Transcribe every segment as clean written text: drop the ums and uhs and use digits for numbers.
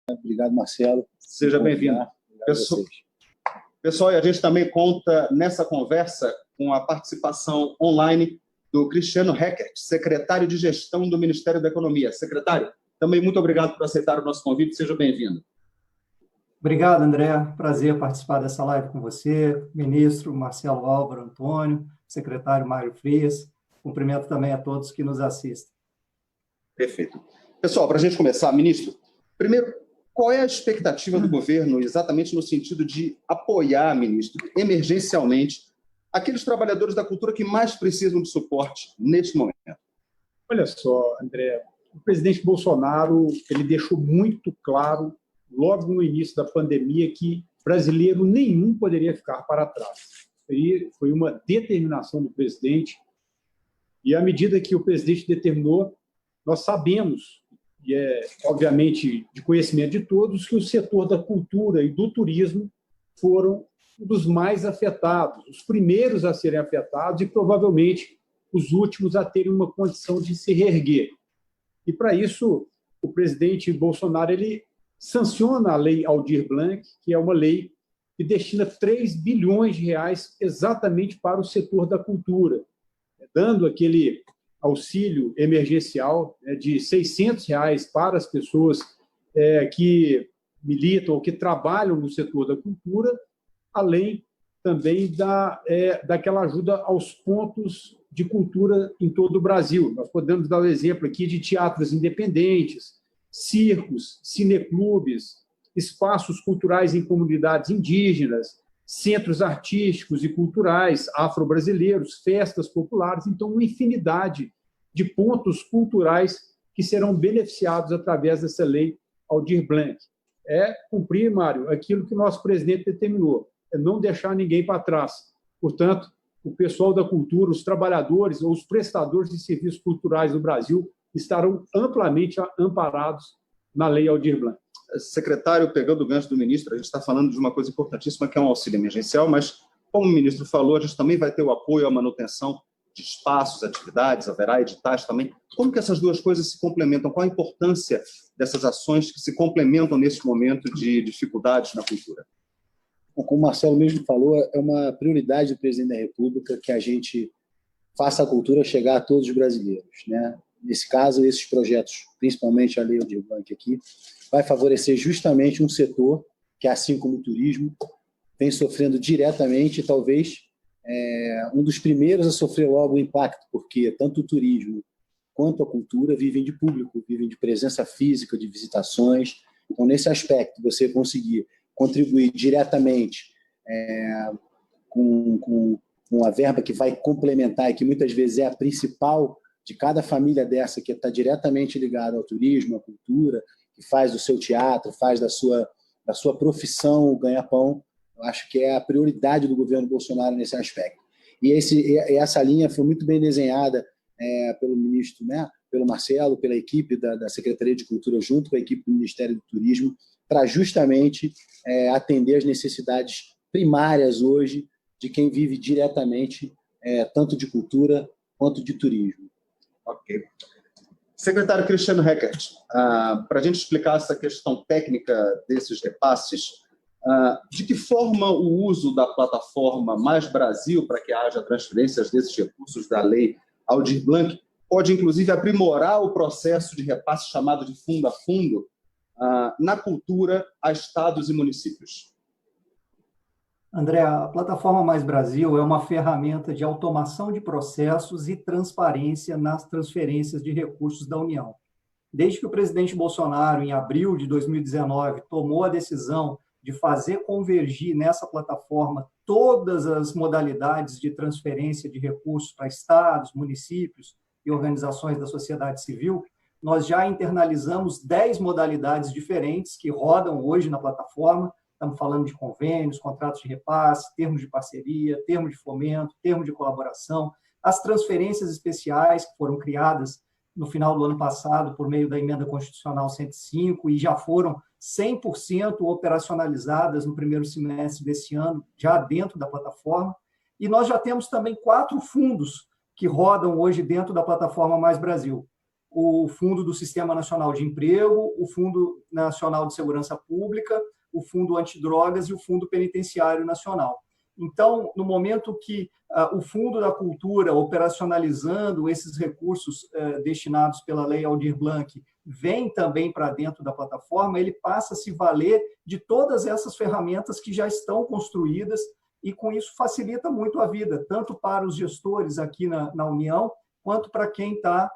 Obrigado, Marcelo. Seja bem-vindo. Pessoal, e a gente também conta nessa conversa com a participação online do Cristiano Heckert, secretário de Gestão do Ministério da Economia. Secretário, também muito obrigado por aceitar o nosso convite. Seja bem-vindo. Obrigado, André. Prazer participar dessa live com você, ministro Marcelo Álvaro Antônio, secretário Mário Frias. Cumprimento também a todos que nos assistem. Perfeito. Pessoal, para a gente começar, ministro, primeiro, qual é a expectativa do governo exatamente no sentido de apoiar, ministro, emergencialmente, aqueles trabalhadores da cultura que mais precisam de suporte neste momento? Olha só, André, o presidente Bolsonaro ele deixou muito claro, logo no início da pandemia, que brasileiro nenhum poderia ficar para trás. Foi uma determinação do presidente, e à medida que o presidente determinou, nós sabemos, e é obviamente de conhecimento de todos, que o setor da cultura e do turismo foram um dos mais afetados, os primeiros a serem afetados e provavelmente os últimos a terem uma condição de se reerguer. E para isso, o presidente Bolsonaro ele sanciona a Lei Aldir Blanc, que é uma lei que destina 3 bilhões de reais exatamente para o setor da cultura, dando aquele auxílio emergencial de R$ 600 para as pessoas que militam ou que trabalham no setor da cultura, além também daquela ajuda aos pontos de cultura em todo o Brasil. Nós podemos dar o exemplo aqui de teatros independentes, circos, cineclubes, espaços culturais em comunidades indígenas, centros artísticos e culturais afro-brasileiros, festas populares, então uma infinidade de pontos culturais que serão beneficiados através dessa lei Aldir Blanc. É cumprir, Mário, aquilo que o nosso presidente determinou, é não deixar ninguém para trás. Portanto, o pessoal da cultura, os trabalhadores ou os prestadores de serviços culturais do Brasil estarão amplamente amparados na lei Aldir Blanc. Secretário, pegando o gancho do ministro, a gente está falando de uma coisa importantíssima, que é um auxílio emergencial, mas, como o ministro falou, a gente também vai ter o apoio à manutenção de espaços, atividades, haverá editais também. Como que essas duas coisas se complementam? Qual a importância dessas ações que se complementam nesse momento de dificuldades na cultura? Como o Marcelo mesmo falou, é uma prioridade do presidente da República que a gente faça a cultura chegar a todos os brasileiros, né? Nesse caso, esses projetos, principalmente a Lei Aldir Blanc aqui, vai favorecer justamente um setor que, assim como o turismo, vem sofrendo diretamente, talvez um dos primeiros a sofrer logo o impacto, porque tanto o turismo quanto a cultura vivem de público, vivem de presença física, de visitações. Então, nesse aspecto, você conseguir contribuir diretamente com a verba que vai complementar e que muitas vezes é a principal de cada família dessa, que está diretamente ligada ao turismo, à cultura, que faz do seu teatro, faz da sua profissão o ganha-pão. Eu acho que é a prioridade do governo Bolsonaro nesse aspecto. E essa linha foi muito bem desenhada pelo ministro, né, pelo Marcelo, pela equipe da Secretaria de Cultura, junto com a equipe do Ministério do Turismo, para justamente atender as necessidades primárias hoje de quem vive diretamente tanto de cultura quanto de turismo. Ok. Secretário Cristiano Heckert, para a gente explicar essa questão técnica desses repasses, de que forma o uso da plataforma Mais Brasil para que haja transferências desses recursos da lei Aldir Blanc pode, inclusive, aprimorar o processo de repasse chamado de fundo a fundo na cultura a estados e municípios? André, a plataforma Mais Brasil é uma ferramenta de automação de processos e transparência nas transferências de recursos da União. Desde que o presidente Bolsonaro, em abril de 2019, tomou a decisão de fazer convergir nessa plataforma todas as modalidades de transferência de recursos para estados, municípios e organizações da sociedade civil, nós já internalizamos 10 modalidades diferentes que rodam hoje na plataforma. Estamos falando de convênios, contratos de repasse, termos de parceria, termos de fomento, termos de colaboração, as transferências especiais que foram criadas no final do ano passado por meio da Emenda Constitucional 105 e já foram 100% operacionalizadas no primeiro semestre desse ano, já dentro da plataforma. E nós já temos também 4 fundos que rodam hoje dentro da plataforma Mais Brasil. o Fundo do Sistema Nacional de Emprego, o Fundo Nacional de Segurança Pública, o Fundo Antidrogas e o Fundo Penitenciário Nacional. Então, no momento que o Fundo da Cultura, operacionalizando esses recursos destinados pela Lei Aldir Blanc, vem também para dentro da plataforma, ele passa a se valer de todas essas ferramentas que já estão construídas e, com isso, facilita muito a vida, tanto para os gestores aqui na União, quanto para quem está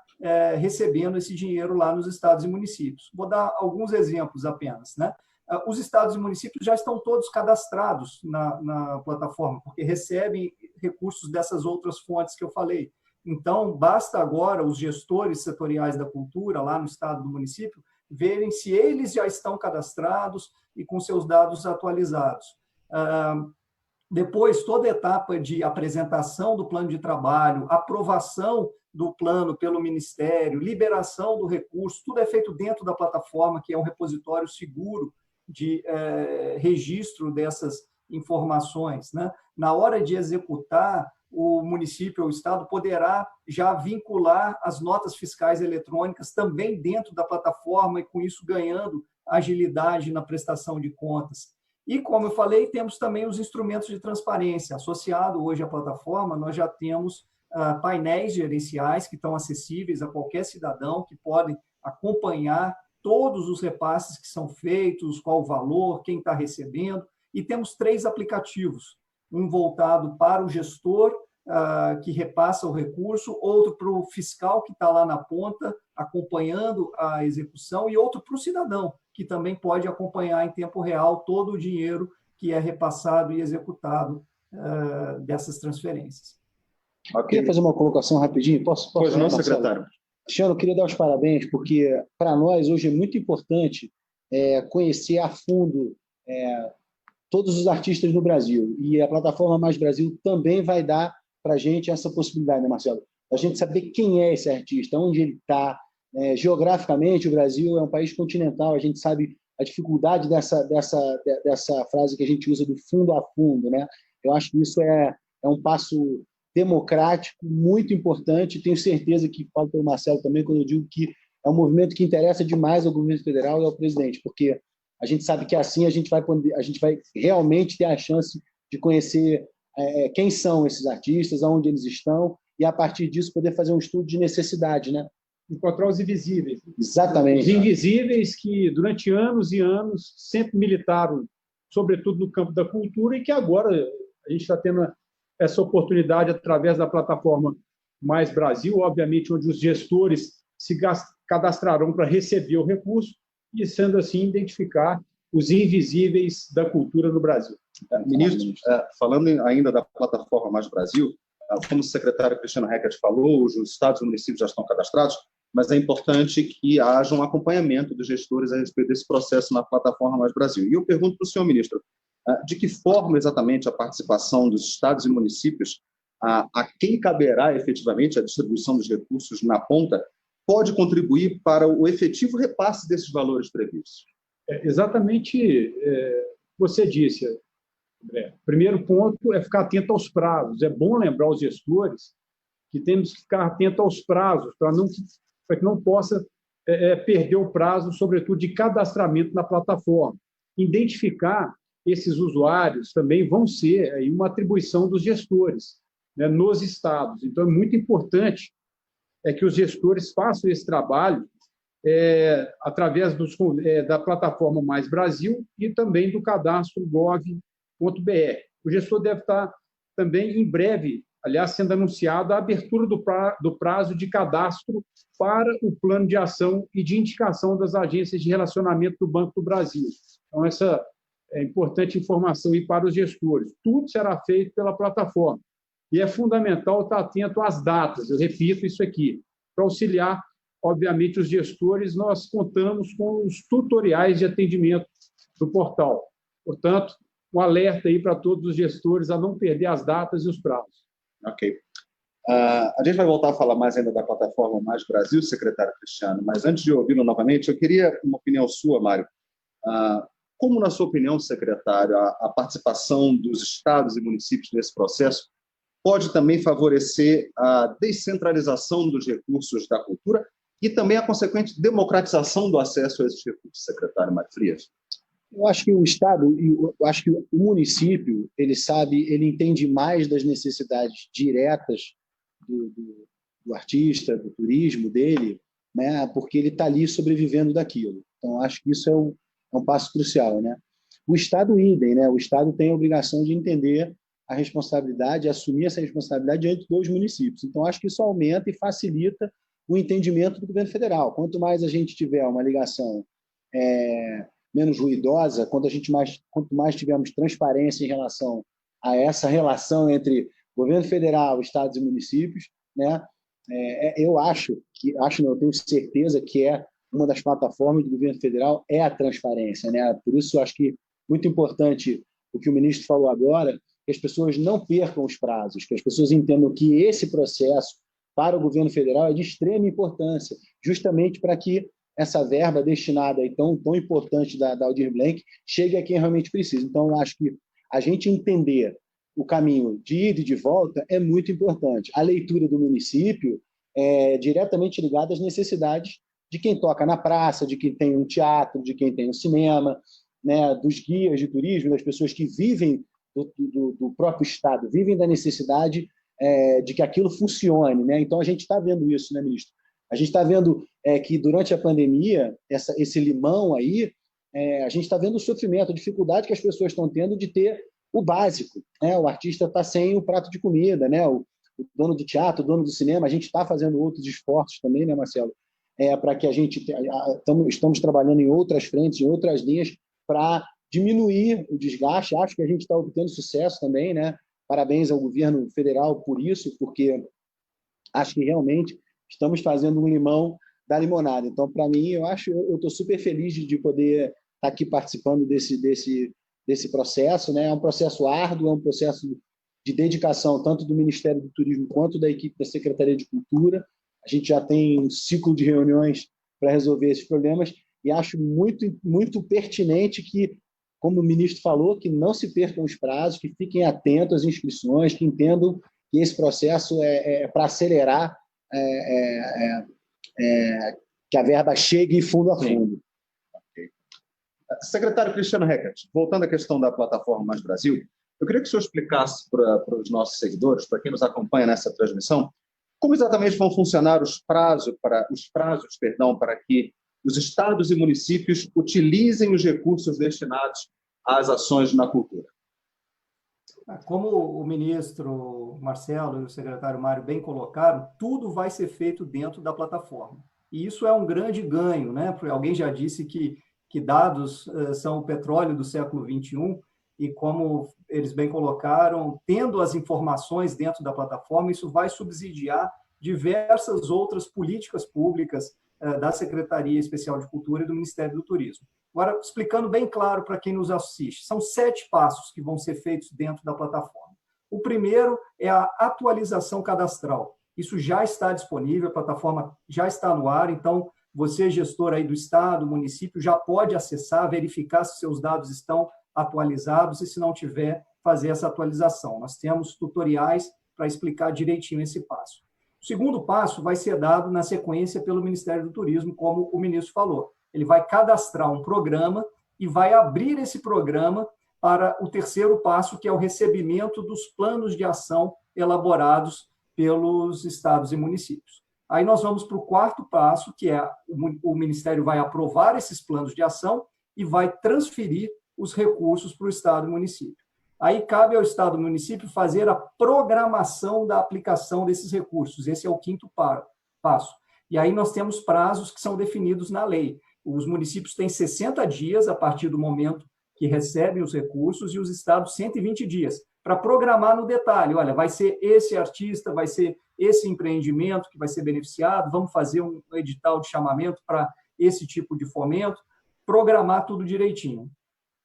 recebendo esse dinheiro lá nos estados e municípios. Vou dar alguns exemplos apenas, né? Os estados e municípios já estão todos cadastrados na plataforma, porque recebem recursos dessas outras fontes que eu falei. Então, basta agora os gestores setoriais da cultura, lá no estado do município, verem se eles já estão cadastrados e com seus dados atualizados. Depois, toda a etapa de apresentação do plano de trabalho, aprovação do plano pelo Ministério, liberação do recurso, tudo é feito dentro da plataforma, que é um repositório seguro de registro dessas informações, né? Na hora de executar, o município ou o estado poderá já vincular as notas fiscais eletrônicas também dentro da plataforma e, com isso, ganhando agilidade na prestação de contas. E, como eu falei, temos também os instrumentos de transparência. Associado hoje à plataforma, nós já temos painéis gerenciais que estão acessíveis a qualquer cidadão, que podem acompanhar todos os repasses que são feitos, qual o valor, quem está recebendo, e temos 3 aplicativos, um voltado para o gestor, que repassa o recurso, outro para o fiscal, que está lá na ponta, acompanhando a execução, e outro para o cidadão, que também pode acompanhar em tempo real todo o dinheiro que é repassado e executado dessas transferências. Eu queria fazer uma colocação rapidinho. Posso Pois não, Marcelo? secretário. Cristiano, eu queria dar os parabéns, porque para nós hoje é muito importante conhecer a fundo todos os artistas no Brasil. E a plataforma Mais Brasil também vai dar para a gente essa possibilidade, né, Marcelo? A gente saber quem é esse artista, onde ele está. Geograficamente, o Brasil é um país continental, a gente sabe a dificuldade dessa frase que a gente usa do fundo a fundo, né? Eu acho que isso é um passo democrático muito importante. Tenho certeza que falo pelo Marcelo também quando eu digo que é um movimento que interessa demais ao governo federal e ao presidente, porque a gente sabe que assim a gente vai realmente ter a chance de conhecer quem são esses artistas, aonde eles estão, e a partir disso poder fazer um estudo de necessidade, né? Encontrar os invisíveis. Exatamente. Os invisíveis que, durante anos e anos, sempre militaram, sobretudo no campo da cultura, e que agora a gente está tendo essa oportunidade através da plataforma Mais Brasil, obviamente, onde os gestores se cadastrarão para receber o recurso e, sendo assim, identificar os invisíveis da cultura no Brasil. Ministro, falando ainda da plataforma Mais Brasil, como o secretário Cristiano Heckert falou, os estados e municípios já estão cadastrados, mas é importante que haja um acompanhamento dos gestores a respeito desse processo na plataforma Mais Brasil. E eu pergunto para o senhor, ministro, de que forma exatamente a participação dos estados e municípios, a quem caberá efetivamente a distribuição dos recursos na ponta, pode contribuir para o efetivo repasse desses valores previstos? Exatamente você disse, André. O primeiro ponto é ficar atento aos prazos. É bom lembrar os gestores que temos que ficar atento aos prazos, para que não possa perder o prazo, sobretudo, de cadastramento na plataforma. Identificar esses usuários também vão ser aí uma atribuição dos gestores, né, nos estados. Então, é muito importante que os gestores façam esse trabalho através da plataforma Mais Brasil e também do cadastro gov.br. O gestor deve estar também, em breve, aliás, sendo anunciada a abertura do prazo de cadastro para o plano de ação e de indicação das agências de relacionamento do Banco do Brasil. Então, essa é importante informação aí para os gestores. Tudo será feito pela plataforma. E é fundamental estar atento às datas, eu repito isso aqui, para auxiliar, obviamente, os gestores. Nós contamos com os tutoriais de atendimento do portal. Portanto, um alerta aí para todos os gestores a não perder as datas e os prazos. Ok. A gente vai voltar a falar mais ainda da plataforma Mais Brasil, secretário Cristiano, mas antes de ouvi-lo novamente, eu queria uma opinião sua, Mário. Como, na sua opinião, secretário, a participação dos estados e municípios nesse processo pode também favorecer a descentralização dos recursos da cultura e também a consequente democratização do acesso a esses recursos, secretário Mário Frias? Eu acho que o Estado, eu acho que o município, ele sabe, ele entende mais das necessidades diretas do artista, do turismo dele, né? Porque ele está ali sobrevivendo daquilo. Então, acho que isso é um passo crucial, né? O Estado, idem, né? O Estado tem a obrigação de entender a responsabilidade, assumir essa responsabilidade diante dos municípios. Então, acho que isso aumenta e facilita o entendimento do governo federal. Quanto mais a gente tiver uma ligação menos ruidosa, quanto mais tivermos transparência em relação a essa relação entre governo federal, estados e municípios, né? Eu eu tenho certeza que uma das plataformas do governo federal é a transparência, né? Por isso, acho que muito importante o que o ministro falou agora, que as pessoas não percam os prazos, que as pessoas entendam que esse processo para o governo federal é de extrema importância, justamente para que essa verba destinada aí tão importante da Aldir Blanc chegue a quem realmente precisa. Então, eu acho que a gente entender o caminho de ida e de volta é muito importante. A leitura do município é diretamente ligada às necessidades de quem toca na praça, de quem tem um teatro, de quem tem um cinema, né, dos guias de turismo, das pessoas que vivem do próprio Estado, vivem da necessidade de que aquilo funcione, né? Então, a gente está vendo isso, né, ministro? A gente está vendo que, durante a pandemia, esse limão aí, a gente está vendo o sofrimento, a dificuldade que as pessoas estão tendo de ter o básico, né? O artista está sem o prato de comida, né? O dono do teatro, o dono do cinema, a gente está fazendo outros esforços também, né, Marcelo? Para que a gente... Estamos trabalhando em outras frentes, em outras linhas, para diminuir o desgaste. Acho que a gente está obtendo sucesso também, né? Parabéns ao governo federal por isso, porque acho que realmente estamos fazendo um limão da limonada. Então, para mim, eu estou super feliz de poder estar aqui participando desse processo, né? É um processo árduo, é um processo de dedicação tanto do Ministério do Turismo quanto da equipe da Secretaria de Cultura. A gente já tem um ciclo de reuniões para resolver esses problemas e acho muito, muito pertinente que, como o ministro falou, que não se percam os prazos, que fiquem atentos às inscrições, que entendam que esse processo é para acelerar que a verba chegue fundo a fundo. Okay. Secretário Cristiano Heckert, voltando à questão da plataforma Mais Brasil, eu queria que o senhor explicasse para os nossos seguidores, para quem nos acompanha nessa transmissão, como exatamente vão funcionar os prazos para que os estados e municípios utilizem os recursos destinados às ações na cultura. Como o ministro Marcelo e o secretário Mário bem colocaram, tudo vai ser feito dentro da plataforma. E isso é um grande ganho, né? Porque alguém já disse que dados são o petróleo do século XXI, e como eles bem colocaram, tendo as informações dentro da plataforma, isso vai subsidiar diversas outras políticas públicas da Secretaria Especial de Cultura e do Ministério do Turismo. Agora, explicando bem claro para quem nos assiste, são 7 passos que vão ser feitos dentro da plataforma. O primeiro é a atualização cadastral. Isso já está disponível, a plataforma já está no ar, então você, gestor aí do estado, município, já pode acessar, verificar se seus dados estão atualizados e, se não tiver, fazer essa atualização. Nós temos tutoriais para explicar direitinho esse passo. O segundo passo vai ser dado na sequência pelo Ministério do Turismo, como o ministro falou. Ele vai cadastrar um programa e vai abrir esse programa para o terceiro passo, que é o recebimento dos planos de ação elaborados pelos estados e municípios. Aí nós vamos para o quarto passo, que é o Ministério vai aprovar esses planos de ação e vai transferir os recursos para o estado e município. Aí cabe ao estado e município fazer a programação da aplicação desses recursos. Esse é o quinto passo. E aí nós temos prazos que são definidos na lei. Os municípios têm 60 dias a partir do momento que recebem os recursos e os estados 120 dias para programar no detalhe. Olha, vai ser esse artista, vai ser esse empreendimento que vai ser beneficiado, vamos fazer um edital de chamamento para esse tipo de fomento, programar tudo direitinho.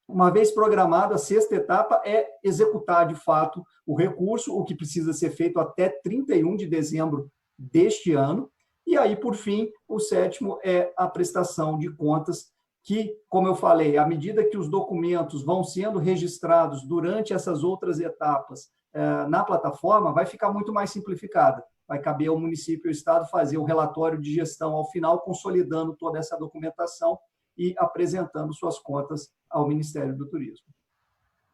Uma vez programado, a sexta etapa é executar, de fato, o recurso, o que precisa ser feito até 31 de dezembro deste ano. E aí, por fim, o sétimo é a prestação de contas, que, como eu falei, à medida que os documentos vão sendo registrados durante essas outras etapas na plataforma, vai ficar muito mais simplificada. vai caber ao município e ao Estado fazer o relatório de gestão ao final, consolidando toda essa documentação e apresentando suas contas ao Ministério do Turismo.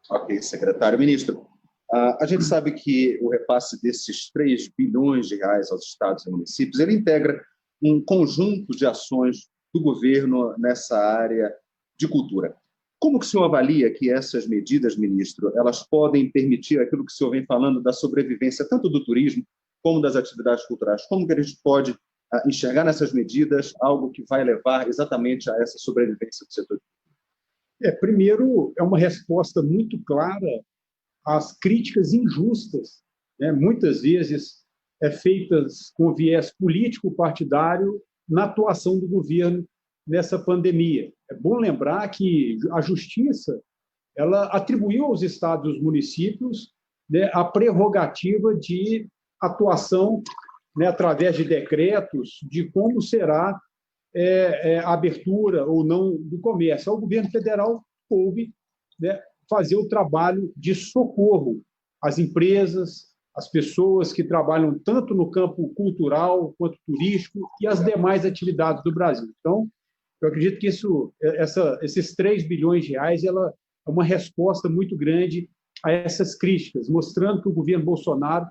Ok, secretário. Ministro, a gente sabe que o repasse desses 3 bilhões de reais aos estados e municípios, ele integra um conjunto de ações do governo nessa área de cultura. Como que o senhor avalia que essas medidas, ministro, elas podem permitir aquilo que o senhor vem falando da sobrevivência tanto do turismo como das atividades culturais? Como que a gente pode enxergar nessas medidas algo que vai levar exatamente a essa sobrevivência do setor? Primeiro, é uma resposta muito clara às críticas injustas, né, muitas vezes feitas com viés político-partidário na atuação do governo nessa pandemia. É bom lembrar que a Justiça ela atribuiu aos estados e aos municípios, né, a prerrogativa de atuação, né, através de decretos de como será a abertura ou não do comércio. Ao governo federal coube, né, fazer o trabalho de socorro às empresas, às pessoas que trabalham tanto no campo cultural quanto turístico e as demais atividades do Brasil. Então, eu acredito que esses 3 bilhões de reais ela é uma resposta muito grande a essas críticas, mostrando que o governo Bolsonaro,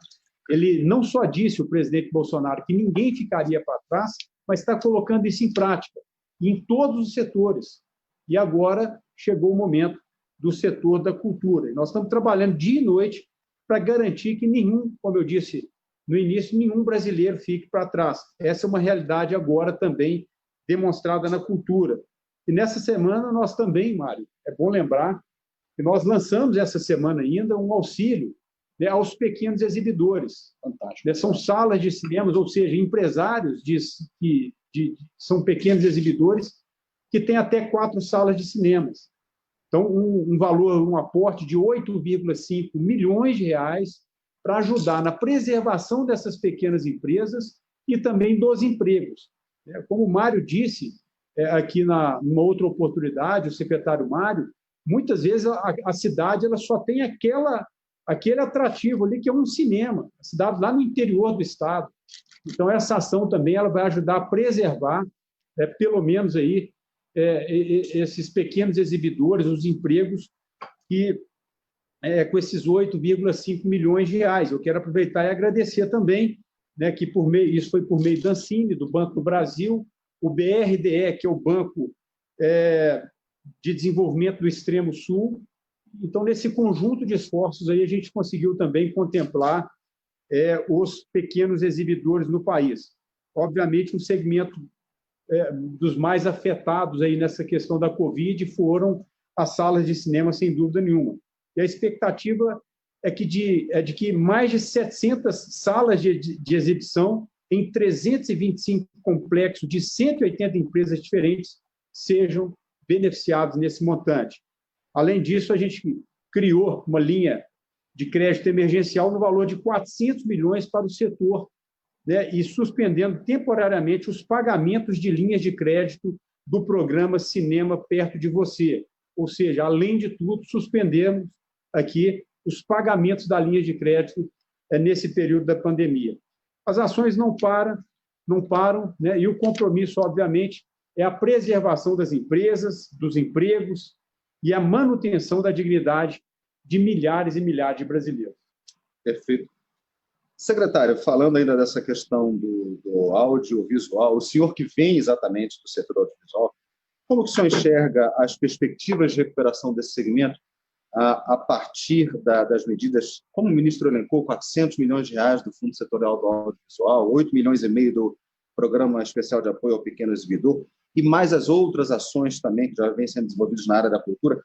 ele não só disse, o presidente Bolsonaro, que ninguém ficaria para trás, mas está colocando isso em prática, em todos os setores. E agora chegou o momento do setor da cultura. E nós estamos trabalhando dia e noite para garantir que nenhum, como eu disse no início, nenhum brasileiro fique para trás. Essa é uma realidade agora também demonstrada na cultura. E nessa semana nós também, Mário, é bom lembrar que nós lançamos essa semana ainda um auxílio, né, aos pequenos exibidores. Fantástico. Né, são salas de cinemas, ou seja, empresários são pequenos exibidores que têm até 4 salas de cinemas. Então, um aporte de 8,5 milhões de reais para ajudar na preservação dessas pequenas empresas e também dos empregos. Como o Mário disse aqui numa outra oportunidade, o secretário Mário, muitas vezes a cidade ela só tem aquele atrativo ali que é um cinema, a cidade lá no interior do estado. Então, essa ação também ela vai ajudar a preservar, pelo menos aí, esses pequenos exibidores, os empregos, que com esses 8,5 milhões de reais. Eu quero aproveitar e agradecer também, né, que isso foi por meio da Ancine, do Banco do Brasil, o BRDE, que é o Banco de Desenvolvimento do Extremo Sul. Então, nesse conjunto de esforços, aí, a gente conseguiu também contemplar os pequenos exibidores no país. Obviamente, um segmento dos mais afetados aí nessa questão da Covid foram as salas de cinema, sem dúvida nenhuma. E a expectativa é de que mais de 700 salas de exibição em 325 complexos de 180 empresas diferentes sejam beneficiados nesse montante. Além disso, a gente criou uma linha de crédito emergencial no valor de 400 milhões para o setor, né, e suspendendo temporariamente os pagamentos de linhas de crédito do programa Cinema Perto de Você. Ou seja, além de tudo, suspendemos aqui os pagamentos da linha de crédito nesse período da pandemia. As ações não param, né, e o compromisso, obviamente, é a preservação das empresas, dos empregos e a manutenção da dignidade de milhares e milhares de brasileiros. Perfeito. Secretário, falando ainda dessa questão do audiovisual, o senhor que vem exatamente do setor audiovisual, como que o senhor enxerga as perspectivas de recuperação desse segmento a partir das medidas, como o ministro elencou, 400 milhões de reais do Fundo Setorial do Audiovisual, 8 milhões e meio do Programa Especial de Apoio ao Pequeno Exibidor e mais as outras ações também que já vêm sendo desenvolvidas na área da cultura.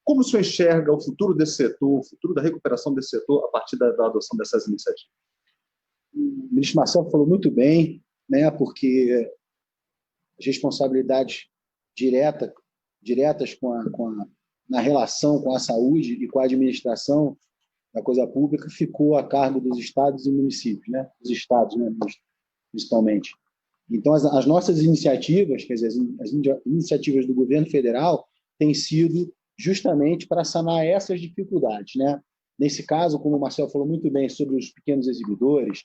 Como o senhor enxerga o futuro desse setor, o futuro da recuperação desse setor a partir da adoção dessas iniciativas? O ministro Marcelo falou muito bem, né, porque as responsabilidades diretas na relação com a saúde e com a administração da coisa pública ficou a cargo dos estados e municípios, né? Os estados, né, principalmente. Então, as nossas iniciativas, quer dizer, as iniciativas do governo federal têm sido justamente para sanar essas dificuldades, né? Nesse caso, como o Marcelo falou muito bem sobre os pequenos exibidores,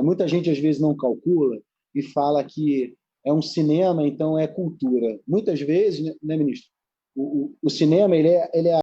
Muita gente, às vezes, não calcula e fala que é um cinema, então é cultura. Muitas vezes, né, ministro, o cinema ele é